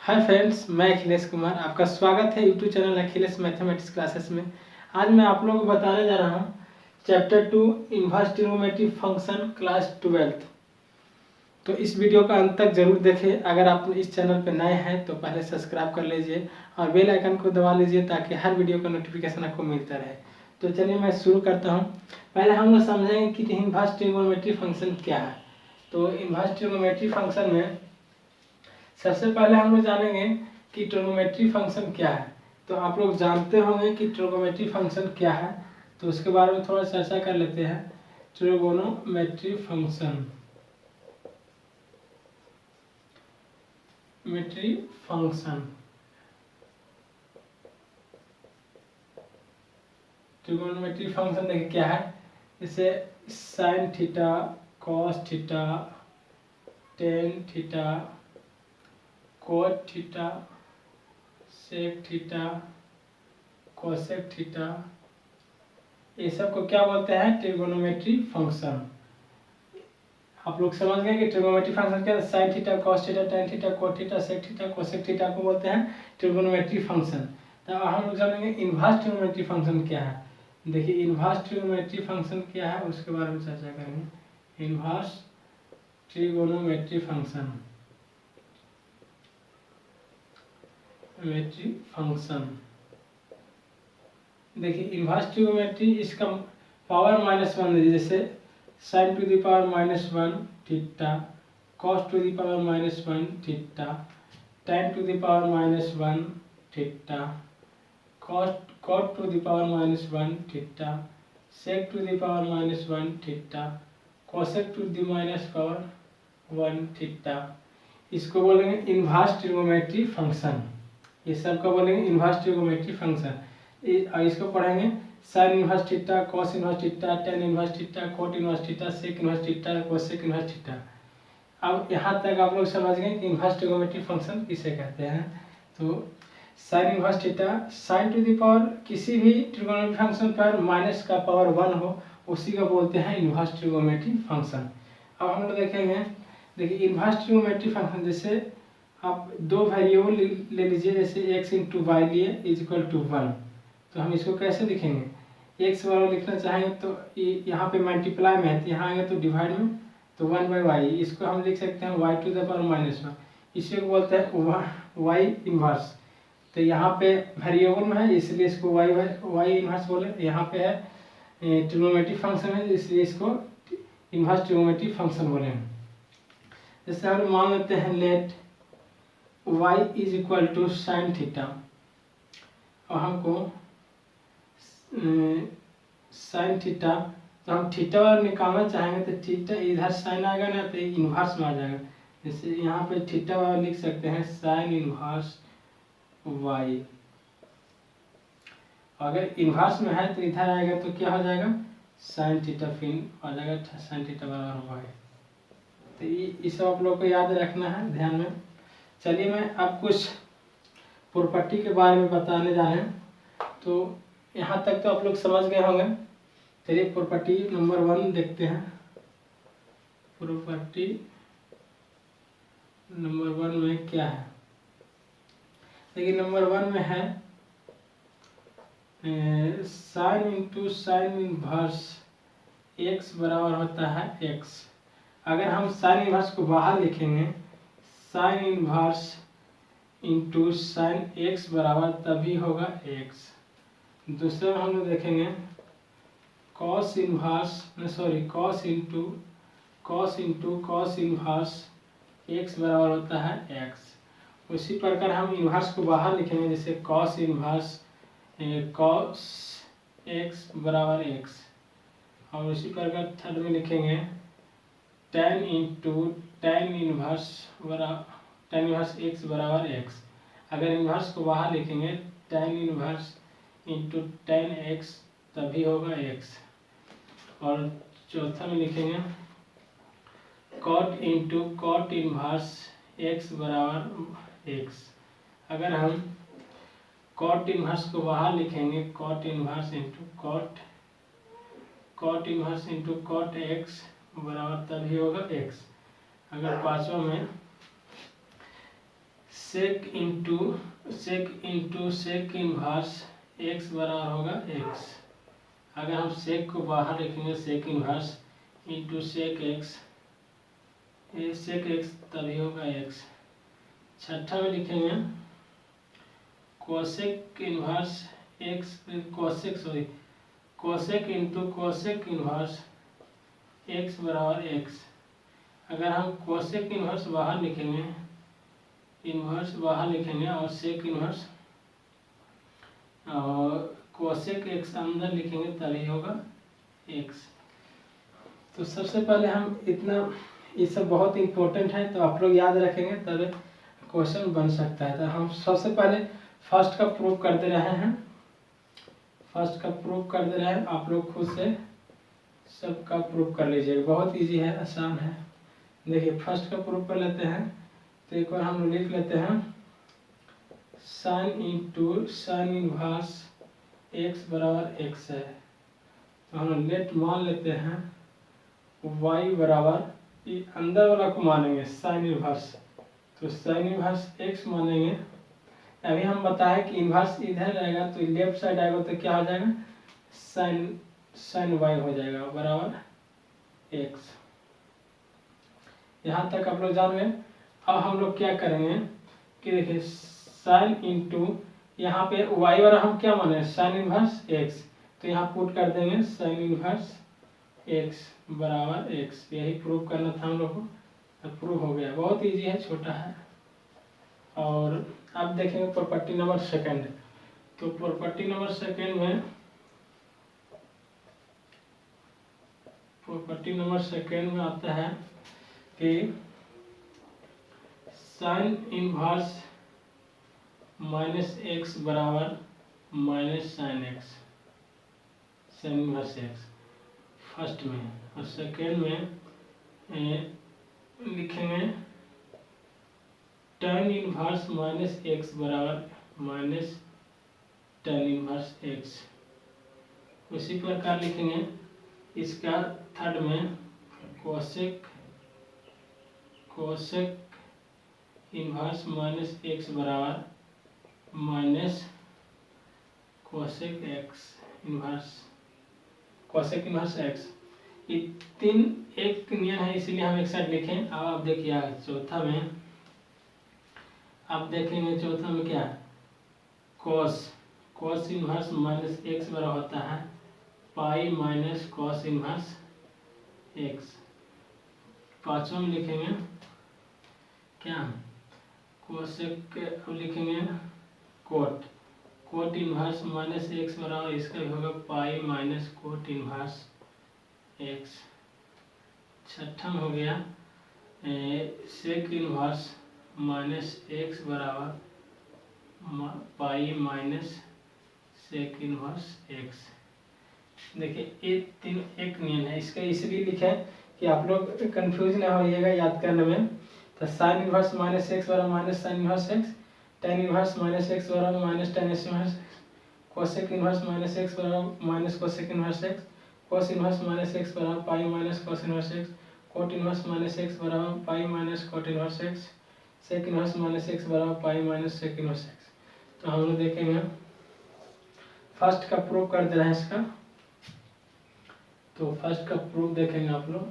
Hi friends, मैं अखिलेश कुमार। आपका स्वागत है YouTube channel Akhilesh mathematics classes में। आज मैं आप लोगों को बताने जा रहा हूँ chapter 2 inverse trigonometry function class 12। तो इस वीडियो का अंत तक जरूर देखें। अगर आप इस चैनल पर नए हैं तो पहले सब्सक्राइब कर लीजिए और बेल आइकन को दबा लीजिए ताकि हर वीडियो का नोटिफिकेशन आपको मिलता रहे। तो चलिए मैं शुरू करता हूँ। पहले हम लोग समझेंगे कि इनवर्स ट्रिग्नोमेट्री फंक्शन क्या है। तो इनवर्स ट्रिग्नोमेट्री फंक्शन में सबसे पहले हम लोग जानेंगे कि ट्रिग्नोमेट्री फंक्शन क्या है। तो आप लोग जानते होंगे कि ट्रिग्नोमेट्री फंक्शन क्या है, तो उसके बारे में थोड़ा चर्चा कर लेते हैं। ट्रिग्नोमेट्री फंक्शन ट्रिग्नोमेट्री फंक्शन देखिए क्या है। जैसे sine theta, cos theta, tan theta, cot theta, sec theta, cosec theta, ये सब को क्या बोलते हैं? Trigonometry function. आप लोग समझ गए कि ट्रिग्नोमेट्री फंक्शन क्या है। Sine theta, cos theta, tan theta, cot theta, sec theta, cosec theta को बोलते हैं ट्रिग्नोमेट्री फंक्शन। तो हम लोग जानेंगे इनवर्स ट्रिग्नोमेट्री फंक्शन क्या है। देखिए इनवर्स ट्रिग्नोमेट्री फंक्शन क्या है उसके बारे में चर्चा करेंगे। इनवर्स ट्रिग्नोमेट्री फंक्शन देखिए इनवर्स ट्रिग्नोमेट्री, इसका पावर -1 है। जैसे sine to the power -1 theta, cos to the power -1 theta, tan to the power -1 theta, cot to the power -1 theta, sec to the power -1 theta, cosec to the -1 theta. इसको बोलेंगे inverse trigonometry function. ये सब का बोलेंगे inverse trigonometry function. इसको पढ़ेंगे sine inverse theta, cos inverse theta, tan inverse theta, cot inverse theta, sec inverse theta, cosec inverse theta. अब यहाँ तक आप लोग समझ गए कि इनवर्स ट्रिग्नोमेट्री फंक्शन किसे कहते हैं। तो sine inverse theta, sign to the power किसी भी ट्रिग्नोमेट्री फंक्शन पर माइनस का पावर 1 हो उसी को बोलते हैं इनवर्स ट्रिग्नोमेट्री फंक्शन। अब हम लोग देखेंगे, देखिए इनवर्स ट्रिग्नोमेट्री फंक्शन जैसे आप दो वेरिएबल ले लीजिए, जैसे x इंटू वाई लिए इज इक्वल टू 1। तो हम इसको कैसे लिखेंगे? x बराबर लिखना चाहेंगे तो यहाँ पे मल्टीप्लाई में है, तो यहाँ आएगा तो डिवाइड में, तो 1/y। इसको हम लिख सकते हैं y टू द पावर -1। इसी को बोलते हैं y इनवर्स। तो यहाँ पे वेरिएबल में है इसलिए इसको y इनवर्स बोले। यहाँ पे है ट्रिग्नोमेट्री फंक्शन है इसलिए इसको इनवर्स ट्रिग्नोमेट्री फंक्शन बोले। जैसे हम मान लेते हैं let y is equal to sine theta, और हमको साइन थीटा, तो हम थीटा वाला निकालना चाहेंगे तो थीटा इधर साइन आएगा ना, तो इन्वर्स में आ जाएगा। जैसे यहाँ पे थीटा वाला लिख सकते हैं साइन इन्वर्स y। अगर इन्वर्स में है तो इधर आएगा तो क्या हो जाएगा? साइन थीटा, फिर आ जाएगा साइन थीटा बराबर y। तो ये सब आप लोग को याद रखना है, ध्यान में। चलिए मैं अब कुछ प्रॉपर्टी के बारे में बताने जा रहे हैं। तो यहाँ तक तो आप लोग समझ गए होंगे। चलिए प्रॉपर्टी नंबर 1 देखते हैं। प्रॉपर्टी नंबर 1 में क्या है? देखिए नंबर 1 में है sine into sine inverse x बराबर होता है x। अगर हम साइन इनवर्स को बाहर लिखेंगे, sine inverse into sine x बराबर तभी होगा x। दूसरा हम लोग देखेंगे cos into cos inverse x बराबर होता है x। उसी प्रकार हम इनवर्स को बाहर लिखेंगे, जैसे कॉस इनवर्स कॉस x बराबर x। और उसी प्रकार थर्ड में लिखेंगे tan into tan inverse x बराबर x। अगर इनवर्स को बाहर लिखेंगे tan inverse into tan x तभी होगा x। और चौथा में लिखेंगे cot into cot inverse x बराबर x। अगर हम कॉट इनवर्स को बाहर लिखेंगे cot inverse into cot x बराबर तभी होगा x। अगर पांचवा में sec into sec inverse x बराबर होगा एक्स। अगर हम सेक को बाहर लिखेंगे sec inverse into sec x तभी होगा एक्स। छठा में लिखेंगे cosec inverse x cosec into cosec inverse x बराबर एक्स। अगर हम कोसेक इनवर्स बाहर लिखेंगे और सेक इनवर्स और कोसेक एक्स अंदर लिखेंगे तभी होगा एक्स। तो सबसे पहले हम इतना, ये सब बहुत इम्पोर्टेंट है तो आप लोग याद रखेंगे तब क्वेश्चन बन सकता है। तो हम सबसे पहले फर्स्ट का प्रूफ कर दे रहे हैं, आप लोग खुद से सबका प्रूफ कर लीजिएगा, बहुत इजी है, आसान है। देखिए फर्स्ट का प्रूफ कर लेते हैं। तो एक बार हम लिख लेते हैं sine into sine inverse x बराबर एक्स है। तो हम लेट मान लेते हैं y बराबर, ये अंदर वाला को मानेंगे साइन इनवर्स, तो साइन इनवर्स एक्स मानेंगे। अभी हम बताए कि इनवर्स इधर रहेगा तो लेफ्ट साइड आएगा तो क्या हो जाएगा साइन y हो जाएगा बराबर एक्स। यहाँ तक आप लोग जान गए। अब हम लोग क्या करेंगे कि देखिए साइन इंटू यहाँ पे y वाला हम क्या माने साइन इनवर्स एक्स, तो यहाँ पुट कर देंगे साइन इनवर्स एक्स बराबर एक्स। यही प्रूव करना था हम लोग को, तो प्रूव हो गया। बहुत इजी है, छोटा है। और अब देखेंगे प्रॉपर्टी नंबर सेकंड। तो प्रॉपर्टी नंबर सेकंड में आता है कि साइन इनवर्स माइनस एक्स बराबर minus sine x, sine inverse x first में। और सेकेंड में लिखेंगे tan इनवर्स माइनस एक्स बराबर माइनस tan इनवर्स एक्स। उसी प्रकार लिखेंगे इसका थर्ड में कोसेक इनवर्स माइनस एक्स बराबर माइनस कोसेक इनवर्स एक्स। ये तीन एक नियम है, इसीलिए हम एक साथ लिखें। अब आप देखिए चौथा में, आप देखेंगे चौथा में क्या कॉस इनवर्स माइनस एक्स बराबर होता है पाई माइनस कॉस इनवर्स एक्स। पांचवा में लिखेंगे क्या कोसेक, लिखेंगे कोट इनवर्स माइनस एक्स बराबर इसका भी होगा pi minus cot inverse x. छठा में हो गया सेक इनवर्स माइनस एक्स बराबर pi minus sec inverse x. देखिए ये तीन एक नियम है, इसका इसलिए लिखा है कि आप लोग कंफ्यूज ना होइएगा याद करने में। तो साइन इनवर्स माइनस एक्स बराबर minus sine inverse x, tan inverse minus x बराबर minus tan inverse x, cosec inverse minus x बराबर minus cosec inverse x, cos inverse minus x बराबर pi minus cos inverse x, cot inverse minus x बराबर pi minus cot inverse x, sec inverse minus x बराबर pi minus sec inverse x. तो हम लोग देखेंगे first का proof कर दे रहे हैं इसका। तो फर्स्ट का प्रूफ देखेंगे आप लोग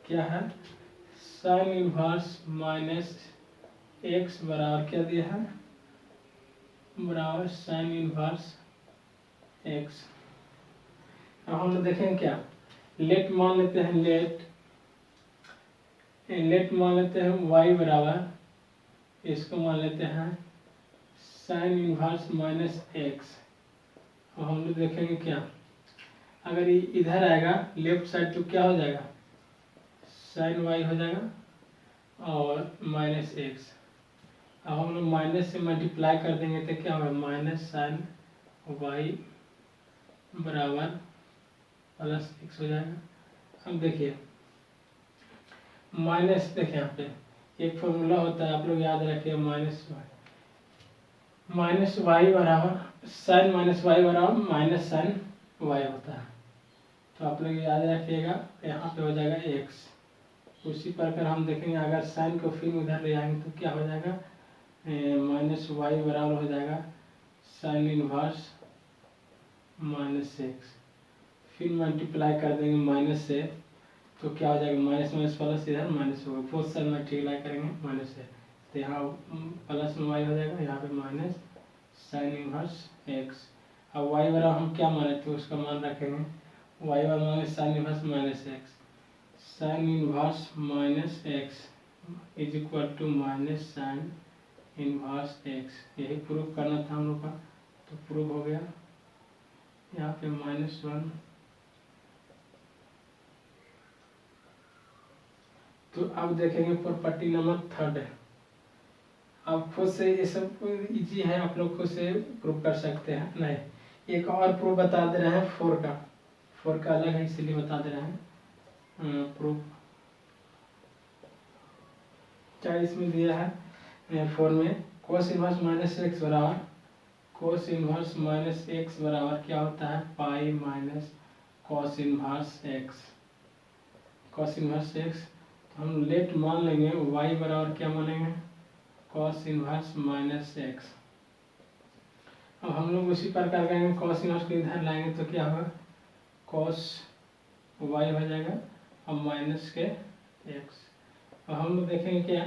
क्या है, साइन इनवर्स माइनस एक्स बराबर क्या दिया है बराबर साइन इनवर्स एक्स। अब हम लोग देखेंगे क्या लेट मान लेते हैं, लेट मान लेते हैं y बराबर, इसको मान लेते हैं साइन इनवर्स माइनस एक्स। और हम लोग देखेंगे क्या अगर ये इधर आएगा लेफ्ट साइड तो क्या हो जाएगा साइन y हो जाएगा और माइनस एक्स। अब हम लोग माइनस से मल्टीप्लाई कर देंगे तो क्या होगा माइनस साइन y बराबर प्लस एक्स हो जाएगा। अब देखिए माइनस, देखिए यहाँ पे एक फॉर्मूला होता है आप लोग याद रखिए माइनस वाई बराबर साइन माइनस वाई बराबर माइनस साइन वाई होता है। तो आप लोग याद रखिएगा यहाँ पे हो जाएगा एक्स उसी प्रकार हम देखेंगे अगर साइन को फिर उधर ले आएंगे तो क्या हो जाएगा, माइनस वाई बराबर हो जाएगा साइन इनवर्स माइनस एक्स। फिर मल्टीप्लाई कर देंगे माइनस से तो क्या हो जाएगा, माइनस माइनस प्लस इधर माइनस होगा, फोर्थ साइड मल्टीप्लाई करेंगे माइनस से तो यहाँ प्लस में वाई हो जाएगा, यहाँ पे माइनस साइन इनवर्स एक्स। अब वाई बराबर हम क्या माने थे उसका मान रखेंगे, वाई बराबर minus sine inverse minus x, sine inverse minus x is equal to minus sine inverse x. यही प्रूफ करना था हम लोग का, तो प्रूफ हो गया। यहाँ पे -1। तो अब देखेंगे प्रॉपर्टी नंबर 3। अब खुद से ये सब इजी है, आप लोग खुद से प्रूफ कर सकते हैं। नहीं, एक और प्रूफ बता दे रहे हैं 4 का अलग है इसलिए बता दे रहे हैं प्रूफ। क्या इसमें दिया है 4 में, कोस इनवर्स माइनस एक्स बराबर, कोस इनवर्स माइनस एक्स बराबर क्या होता है, पाई minus cos inverse x. Cos inverse x तो हम लेफ्ट मान लेंगे, वाई बराबर क्या मानेंगे, कॉस इनवर्स माइनस एक्स। अब हम लोग उसी प्रकार करेंगे, कॉस इनवर्स को इधर लाएंगे तो क्या होगा, कॉस वाई हो जाएगा अब माइनस के एक्स। अब हम लोग देखेंगे क्या,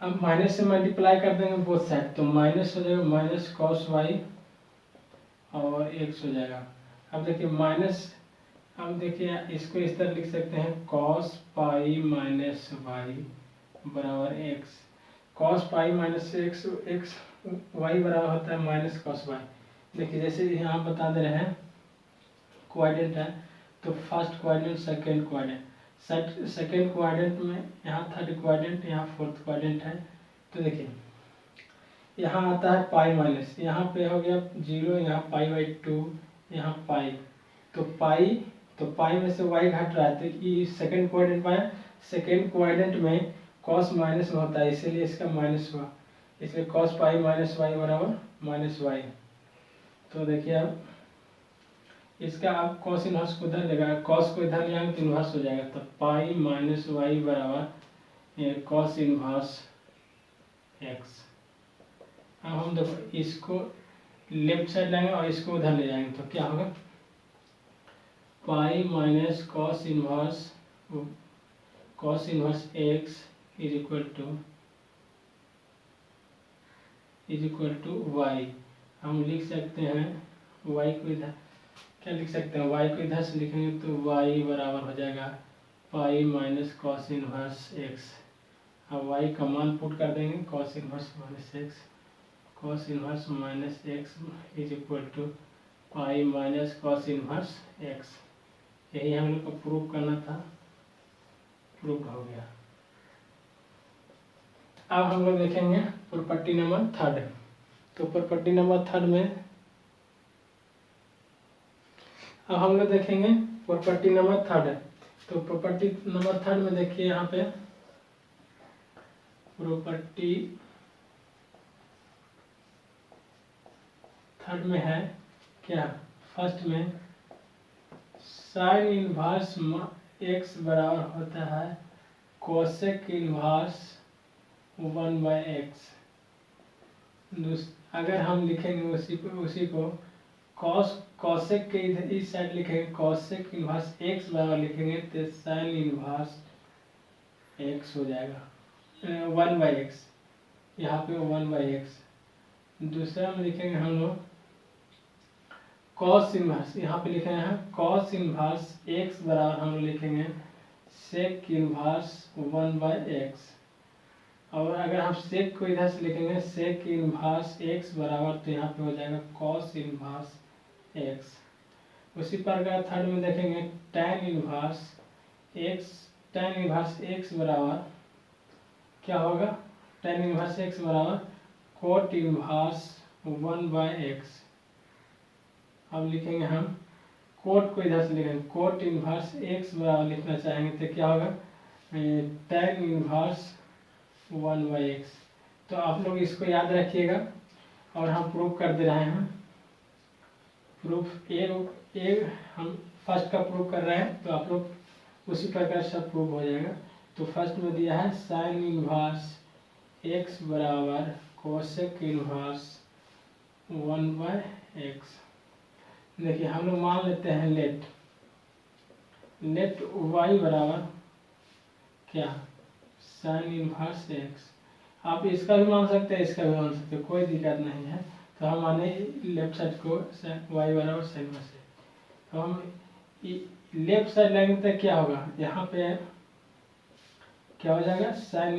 अब माइनस से मल्टीप्लाई कर देंगे बोथ साइड तो माइनस हो जाएगा माइनस कॉस वाई और एक्स हो जाएगा। अब देखिए माइनस, अब देखिए इसको इस तरह लिख सकते हैं, कॉस पाई माइनस वाई बराबर x. Cos pi minus x, x y बराबर होता है माइनस कॉस वाई। देखिए जैसे यहाँ बता दे रहे हैं क्वाड्रेंट है तो first quadrant second quadrant, second quadrant में यहाँ थर्ड क्वाड्रेंट, यहाँ फोर्थ क्वाड्रेंट है। तो देखिए यहाँ आता है पाई माइनस, यहाँ पे हो गया 0, यहाँ पाई/2, यहाँ पाई, तो पाई में से वाई घट रहा है तो ये सेकंड क्वाड्रेंट पाया, सेकंड क्वाड्रेंट में कॉस माइनस में होता है इसीलिए इसका माइनस हुआ, इसलिए कॉस पाई माइनस वाई बराबर माइनस वाई। तो देखिए अब इसका आप कॉस इनवर्स को उधर लेगा, कॉस को इधर ले आएंगे तो इनवर्स हो जाएगा, तो पाई माइनस वाई बराबर कॉस इनवर्स एक्स। अब हम देखो इसको लेफ्ट साइड लाएंगे और इसको उधर ले जाएंगे तो क्या होगा, pi minus cos inverse x is equal to y. हम लिख सकते हैं वाई को इधर क्या लिख सकते हैं, वाई को इधर से लिखेंगे तो वाई बराबर हो जाएगा pi minus cos inverse x. अब वाई का मान पुट कर देंगे, cos inverse minus x, cos inverse minus x is equal to pi minus cos inverse x. यही हम लोग को प्रूव करना था, प्रूव हो गया। अब हम लोग देखेंगे प्रॉपर्टी नंबर 3। तो प्रॉपर्टी नंबर 3 में अब हम लोग देखेंगे प्रॉपर्टी नंबर 3। तो प्रॉपर्टी नंबर 3 में देखिए यहाँ पे प्रॉपर्टी 3 में है क्या, फर्स्ट में साइन इनवर्स एक्स बराबर होता है कोसेक इनवर्स 1/x। अगर हम लिखेंगे उसी को कॉसेक के इधर इस साइड लिखेंगे, कॉसेक इनवर्स एक्स बराबर लिखेंगे तो साइन इनवर्स एक्स हो जाएगा 1/x, यहाँ पे 1/x। दूसरा में लिखेंगे हम लोग कॉस इनवर्स, यहाँ पे लिखे हैं कॉस इनवर्स एक्स बराबर हम लिखेंगे सेक इनवर्स 1/x। और अगर हम सेक को इधर से लिखेंगे सेक इनवर्स एक्स बराबर तो यहाँ पे हो जाएगा कॉस इनवर्स एक्स। उसी प्रकार थर्ड में देखेंगे tan इनवर्स एक्स बराबर क्या होगा, tan इनवर्स एक्स बराबर कोट इनवर्स 1/x। अब लिखेंगे हम कोट को इधर से लिखेंगे, कोट इनवर्स एक्स बराबर लिखना चाहेंगे तो क्या होगा tan इनवर्स 1/x। तो आप लोग इसको याद रखिएगा और हम प्रूफ कर दे रहे हैं। प्रूफ ए हम फर्स्ट का प्रूफ कर रहे हैं तो आप लोग उसी प्रकार सब प्रूव हो जाएगा। तो फर्स्ट में दिया है साइन इनवर्स x बराबर कोसेक इनवर्स 1/x। देखिए हम लोग मान लेते हैं लेट y बराबर क्या, साइन इनवर्स x। आप इसका भी मान सकते हैं, इसका भी मान सकते हैं, कोई दिक्कत नहीं है। तो हम माने लेफ्ट साइड को y बराबर साइन इनवर्स है। तो हम लेफ्ट साइड लाएंगे तो क्या होगा, यहाँ पे क्या हो जाएगा साइन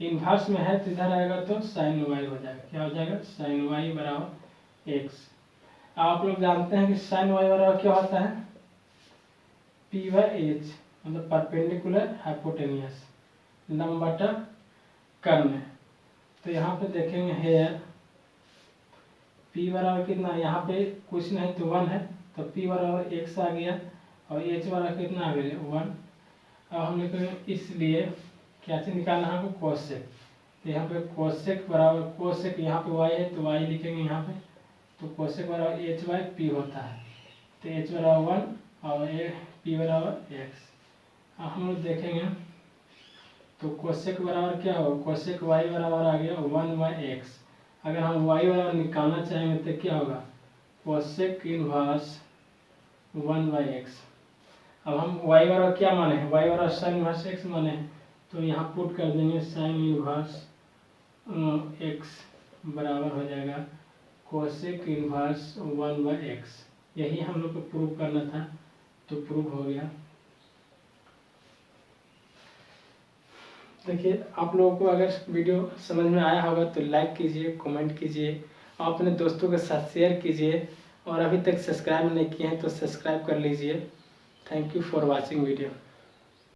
इनवर्स में है तो इधर आएगा तो साइन y हो जाएगा। क्या हो जाएगा, साइन y बराबर x। आप लोग जानते हैं कि साइन y बराबर क्या होता है, p/h, मतलब परपेंडिकुलर हाइपोटेनियस, लंब बटा कर्ण। तो यहाँ पे देखेंगे हेयर p बराबर कितना, यहाँ पे कुछ नहीं तो 1 है, तो p बराबर x आ गया और h बराबर कितना आ गया 1। अब हम लिखेंगे इसलिए क्या चीज निकालना है हमको, कोसेक। तो यहाँ पे कोसेक बराबर कोसेक, यहाँ पे y है तो y लिखेंगे यहाँ पे, तो कोसेक बराबर h/p होता है। तो h बराबर 1 और p बराबर x। अब हम लोग देखेंगे तो कोसेक बराबर क्या होगा, कोसेक y बराबर आ गया 1/x। अगर हम y बराबर निकालना चाहेंगे तो क्या होगा, कोसेक इनवर्स 1/x। अब हम y बराबर क्या माने हैं, y बराबर साइन इनवर्स x माने हैं, तो यहाँ पुट कर देंगे साइन इनवर्स x बराबर हो जाएगा कोसेक इनवर्स 1/x। यही हम लोग को प्रूव करना था, तो प्रूव हो गया। देखिए आप लोगों को अगर वीडियो समझ में आया होगा तो लाइक कीजिए, कमेंट कीजिए और अपने दोस्तों के साथ शेयर कीजिए, और अभी तक सब्सक्राइब नहीं किए हैं तो सब्सक्राइब कर लीजिए। Thank you for watching video.